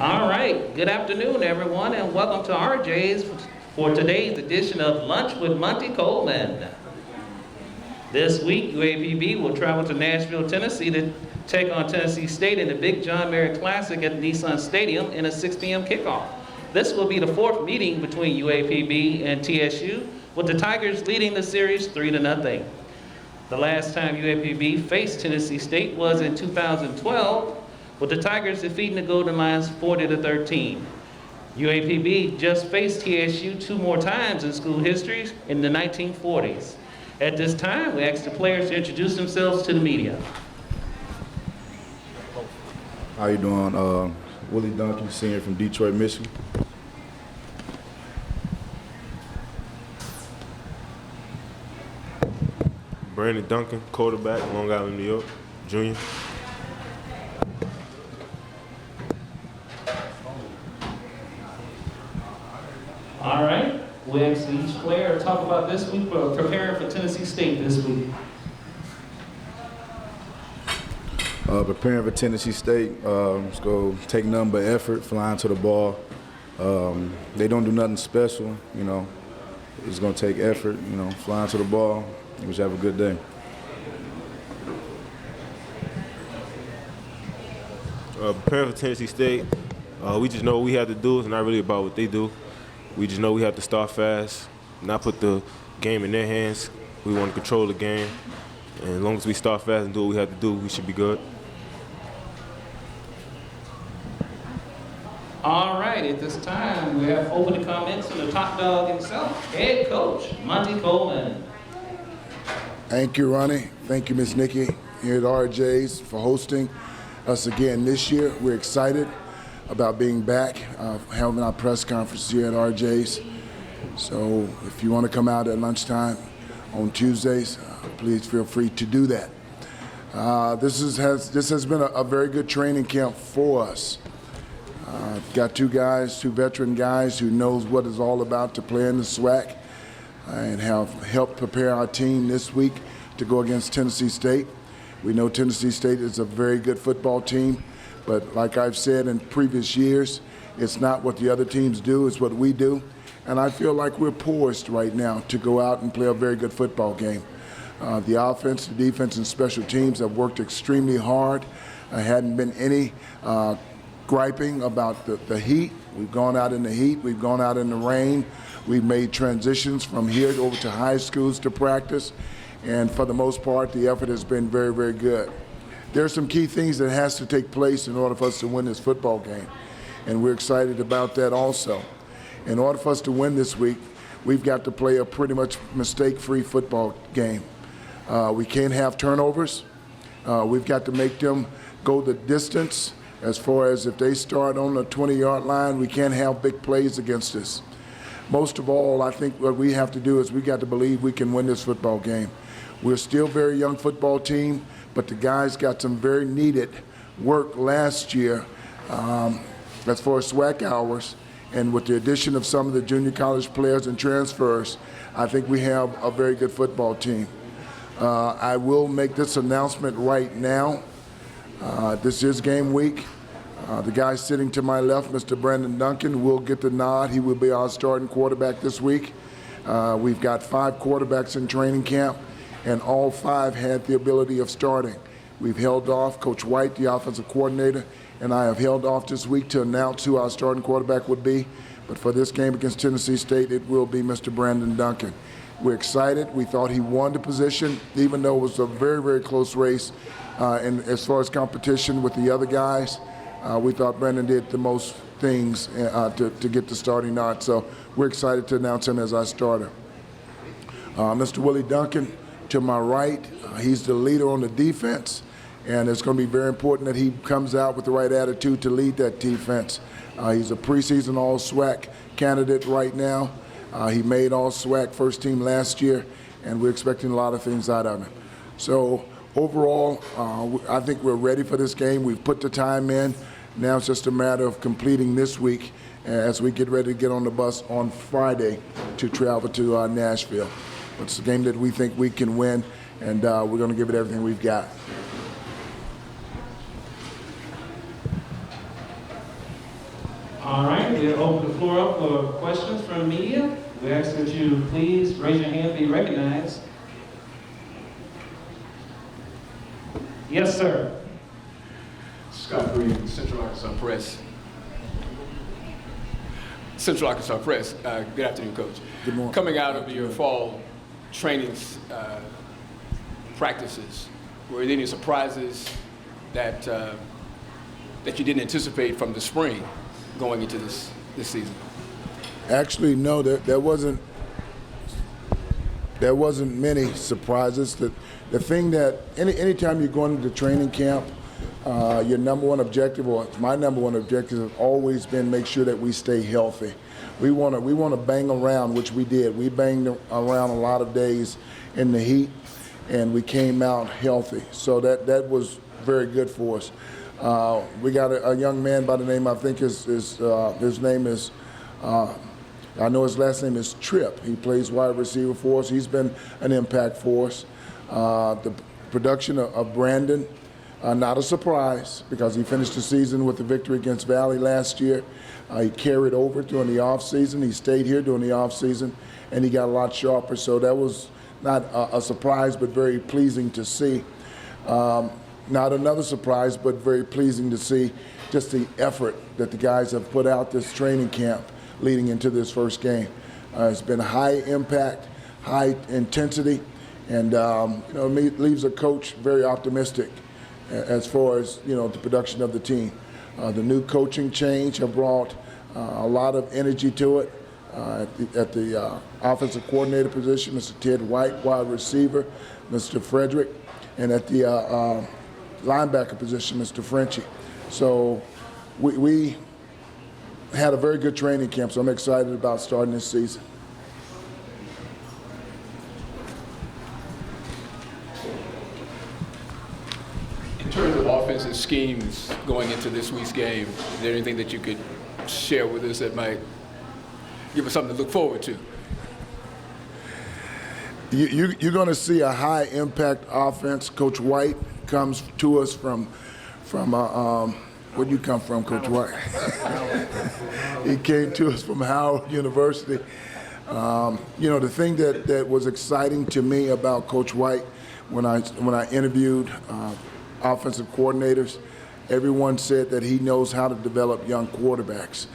All right, good afternoon, everyone, and welcome to RJ's for today's edition of Lunch with Monty Coleman. This week, UAPB will travel to Nashville, Tennessee to take on Tennessee State in the Big John Merritt Classic at Nissan Stadium in a 6 p.m. kickoff. This will be the fourth meeting between UAPB and TSU, with the Tigers leading the series 3-0. The last time UAPB faced Tennessee State was in 2012, with the Tigers defeating the Golden Lions 40-13. UAPB just faced TSU two more times in school history in the 1940s. At this time, we ask the players to introduce themselves to the media. How you doing? Willie Duncan, senior from Detroit, Michigan. Brandon Duncan, quarterback, Long Island, New York, junior. All right, we ask each player to talk about this week, preparing for Tennessee State this week. Preparing for Tennessee State, let's go take nothing but effort, flying to the ball. They don't do nothing special, you know. It's going to take effort, you know, flying to the ball. We should have a good day. Preparing for Tennessee State, we just know what we have to do. It's not really about what they do. We just know we have to start fast, not put the game in their hands. We want to control the game. And as long as we start fast and do what we have to do, we should be good. All right, at this time, we have opening comments from the top dog himself, head coach Monty Coleman. Thank you, Ronnie. Thank you, Ms. Nikki, here at RJ's for hosting us again this year. We're excited about being back, having our press conference here at RJ's. So if you want to come out at lunchtime on Tuesdays, please feel free to do that. This has been a very good training camp for us. Got two veteran guys who knows what it's all about to play in the SWAC and have helped prepare our team this week to go against Tennessee State. We know Tennessee State is a very good football team, but like I've said in previous years, it's not what the other teams do, it's what we do. And I feel like we're poised right now to go out and play a very good football game. The offense, the defense, and special teams have worked extremely hard. There hadn't been any griping about the heat. We've gone out in the heat, we've gone out in the rain. We've made transitions from here over to high schools to practice. And for the most part, the effort has been very, very good. There are some key things that has to take place in order for us to win this football game. And we're excited about that also. In order for us to win this week, we've got to play a pretty much mistake-free football game. We can't have turnovers. We've got to make them go the distance. As far as if they start on the 20-yard line, we can't have big plays against us. Most of all, I think what we have to do is we got to believe we can win this football game. We're still a very young football team, but the guys got some very needed work last year as far as SWAC hours. And with the addition of some of the junior college players and transfers, I think we have a very good football team. I will make this announcement right now. This is game week. The guy sitting to my left, Mr. Brandon Duncan, will get the nod. He will be our starting quarterback this week. We've got 5 quarterbacks in training camp, and all 5 had the ability of starting. We've held off. Coach White, the offensive coordinator, and I have held off this week to announce who our starting quarterback would be. But for this game against Tennessee State, it will be Mr. Brandon Duncan. We're excited. We thought he won the position, even though it was a very, very close race. And as far as competition with the other guys, we thought Brandon did the most things to get the starting nod. So we're excited to announce him as our starter. Mr. Willie Duncan, to my right, he's the leader on the defense. And it's going to be very important that he comes out with the right attitude to lead that defense. He's a preseason All-SWAC candidate right now. He made All-SWAC first team last year, and we're expecting a lot of things out of him. So overall, I think we're ready for this game. We've put the time in. Now it's just a matter of completing this week as we get ready to get on the bus on Friday to travel to Nashville. It's a game that we think we can win, and we're going to give it everything we've got. All right, we'll open the floor up for questions from media. We ask that you please raise your hand, be recognized. Yes, sir. Scott Green, Central Arkansas Press. Central Arkansas Press. Good afternoon, Coach. Good morning. Coming out of your fall training practices, were there any surprises that that you didn't anticipate from the spring going into this season? Actually, no, there wasn't many surprises. The thing that anytime you're going into training camp, your number one objective, or my number one objective, has always been make sure that we stay healthy. We want to bang around, which we did. We banged around a lot of days in the heat, and we came out healthy. So that was very good for us. We got a young man by the name, I think his name is, I know his last name is Tripp. He plays wide receiver for us. He's been an impact for us. The production of Brandon, not a surprise because he finished the season with the victory against Valley last year. He carried over during the offseason. He stayed here during the offseason, and he got a lot sharper. So that was not a surprise, but very pleasing to see. Not another surprise, but very pleasing to see just the effort that the guys have put out this training camp leading into this first game. It's been high impact, high intensity, and it leaves a coach very optimistic as far as the production of the team. The new coaching change have brought a lot of energy to it. At the offensive coordinator position, Mr. Ted White, wide receiver, Mr. Frederick, and at the linebacker position, Mr. Frenchie. So we had a very good training camp, so I'm excited about starting this season. In terms of offensive schemes going into this week's game, is there anything that you could share with us that might give us something to look forward to? You're going to see a high impact offense. Coach White comes to us from where'd you come from, Coach White? He came to us from Howard University. The thing that was exciting to me about Coach White when I interviewed offensive coordinators, everyone said that he knows how to develop young quarterbacks.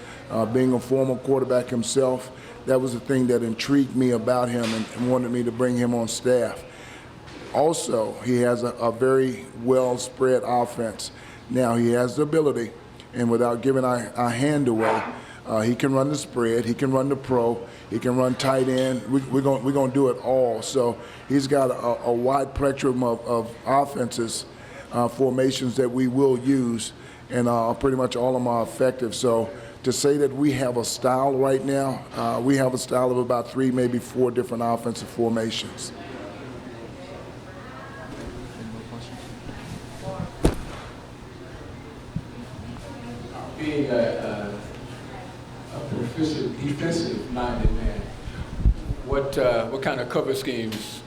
Being a former quarterback himself, that was the thing that intrigued me about him and wanted me to bring him on staff. Also, he has a very well spread offense. Now, he has the ability, and without giving our hand away, he can run the spread, he can run the pro, he can run tight end. We're going to do it all. So he's got a wide spectrum of offenses, formations that we will use, and pretty much all of them are effective. So to say that we have a style right now, we have a style of about 3, maybe 4 different offensive formations. Being a proficient defensive-minded man, what kind of cover schemes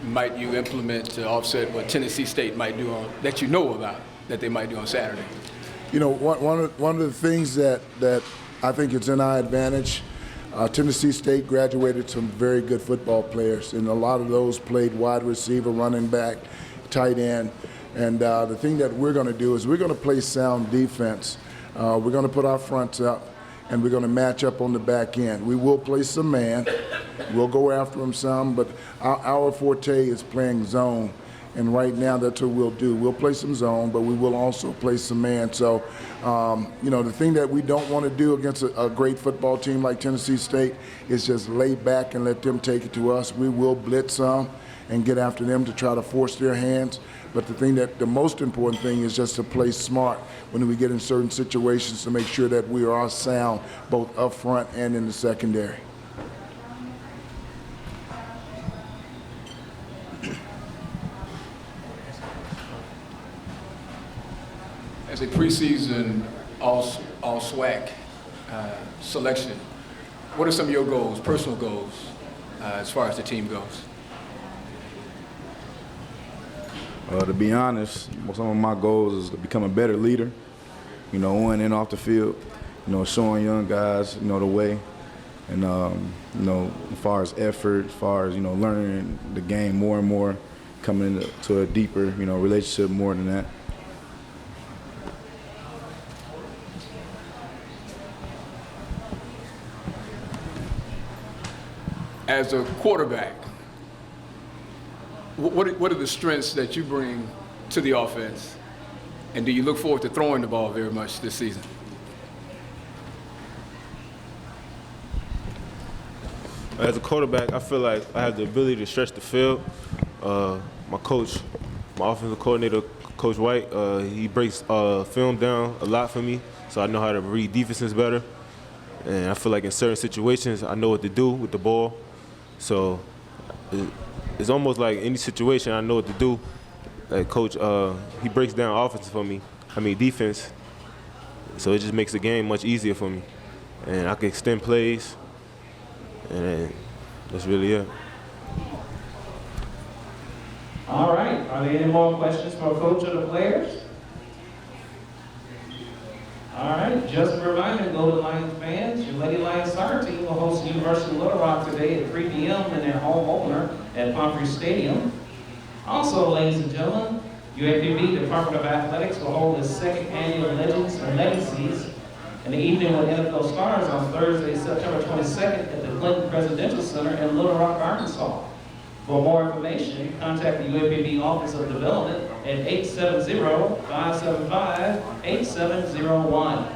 might you implement to offset what Tennessee State might do that you know about that they might do on Saturday? One of the things that I think is in our advantage, Tennessee State graduated some very good football players, and a lot of those played wide receiver, running back, tight end. And the thing that we're going to do is we're going to play sound defense. We're going to put our fronts up, and we're going to match up on the back end. We will play some man. We'll go after them some, but our forte is playing zone. And right now, that's what we'll do. We'll play some zone, but we will also play some man. So, the thing that we don't want to do against a great football team like Tennessee State is just lay back and let them take it to us. We will blitz some and get after them to try to force their hands. But the most important thing is just to play smart when we get in certain situations to make sure that we are sound both up front and in the secondary. As a preseason all-SWAC selection, what are some of your goals, personal goals, as far as the team goes? To be honest, some of my goals is to become a better leader, on and off the field. showing young guys, the way. And, as far as effort, as far as, learning the game more and more, coming into a deeper, relationship more than that. As a quarterback, what are the strengths that you bring to the offense? And do you look forward to throwing the ball very much this season? As a quarterback, I feel like I have the ability to stretch the field. My coach, my offensive coordinator, Coach White, he breaks film down a lot for me, so I know how to read defenses better. And I feel like in certain situations, I know what to do with the ball. So it's almost like any situation, I know what to do. Like Coach, he breaks down offense for me. Defense. So it just makes the game much easier for me. And I can extend plays. And that's really it. All right, are there any more questions for Coach or the players? All right, just a reminder, Golden Lions fans, your Lady Lions soccer team will host University of Little Rock today at 3 p.m. in their home opener at Pumphrey Stadium. Also, ladies and gentlemen, UAPB Department of Athletics will hold its second annual Legends and Legacies in the evening with NFL Stars on Thursday, September 22nd at the Clinton Presidential Center in Little Rock, Arkansas. For more information, contact the UAPB Office of Development at 870-575-8701.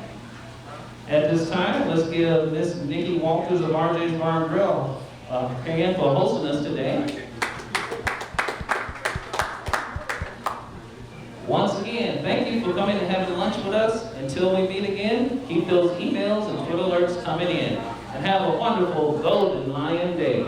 At this time, let's give Miss Nikki Walters of RJ's Bar and Grill a hand for hosting us today. Once again, thank you for coming and having lunch with us. Until we meet again, keep those emails and Twitter alerts coming in. And have a wonderful Golden Lion Day.